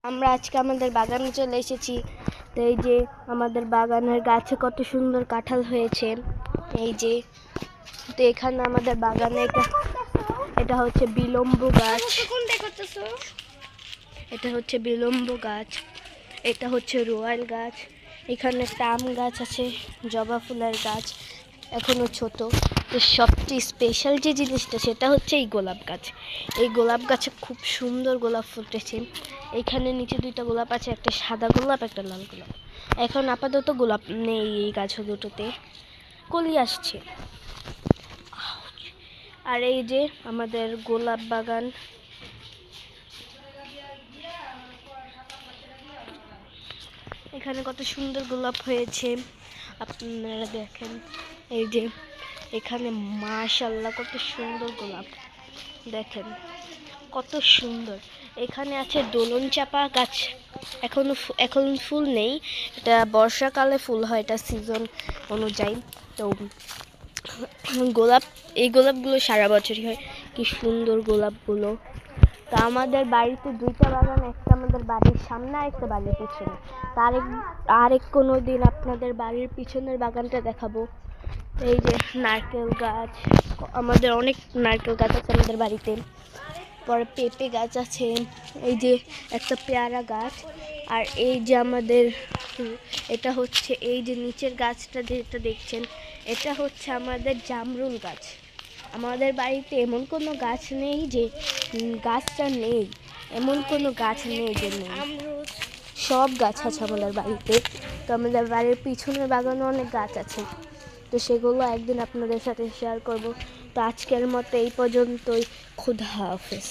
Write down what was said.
আমরা আজকে আমাদের বাগানে চলে এসেছি। তো এই যে আমাদের বাগানের গাছে কত সুন্দর কাঁঠাল হয়েছে। এই যে তো এখানে আমাদের বাগানে এটা হচ্ছে বিলম্ব গাছ। এটা হচ্ছে বিলম্ব গাছ, এটা হচ্ছে রোয়াল গাছ। এখানে একটা আম গাছ আছে, জবা ফুলের গাছ এখনো ছোট। তো সবচেয়ে স্পেশাল যে জিনিসটা সেটা হচ্ছে এই গোলাপ গাছ। এই গোলাপ গাছে খুব সুন্দর গোলাপ ফুটেছে। এইখানে নিচে দুইটা গোলাপ আছে, একটা সাদা গোলাপ একটা লাল গোলাপ। এখন আপাতত গোলাপ নেই এই গাছ দুটোতে, কলি আসছে। আর এই যে আমাদের গোলাপ বাগান, এখানে কত সুন্দর গোলাপ হয়েছে আপনারা দেখেন। এই যে এখানে মাশাআল্লাহ কত সুন্দর গোলাপ দেখেন, কত সুন্দর। এখানে আছে দোলন চাপা গাছ, এখন ফুল নেই, এটা বর্ষাকালে ফুল হয়, এটা সিজন অনুযায়ী। তো এই গোলাপগুলো সারা বছরই হয়, কি সুন্দর গোলাপগুলো। তা আমাদের বাড়িতে দুইটা বাগান, একটা আমাদের বাড়ির সামনে আর একটা বাড়ির পিছনে। আরেক কোনো দিন আপনাদের বাড়ির পিছনের বাগানটা দেখাবো। এই যে নারকেল গাছ, আমাদের অনেক নারকেল গাছ আছে আমাদের বাড়িতে। পরে পেঁপে গাছ আছে, এই যে একটা পেয়ারা গাছ। আর এই যে আমাদের এটা হচ্ছে এই যে নিচের গাছটা যেটা দেখছেন, এটা হচ্ছে আমাদের জামরুল গাছ। আমাদের বাড়িতে এমন কোনো গাছ নেই যে গাছটা নেই, এমন কোনো গাছ নেই যে নেই, সব গাছ আছে আমাদের বাড়িতে। তো আমাদের বাড়ির পিছনের বাগানে অনেক গাছ আছে, তো সেগুলো একদিন আপনাদের সাথে শেয়ার করব। তো আজকের মতো এই পর্যন্তই, খুদা হাফেজ।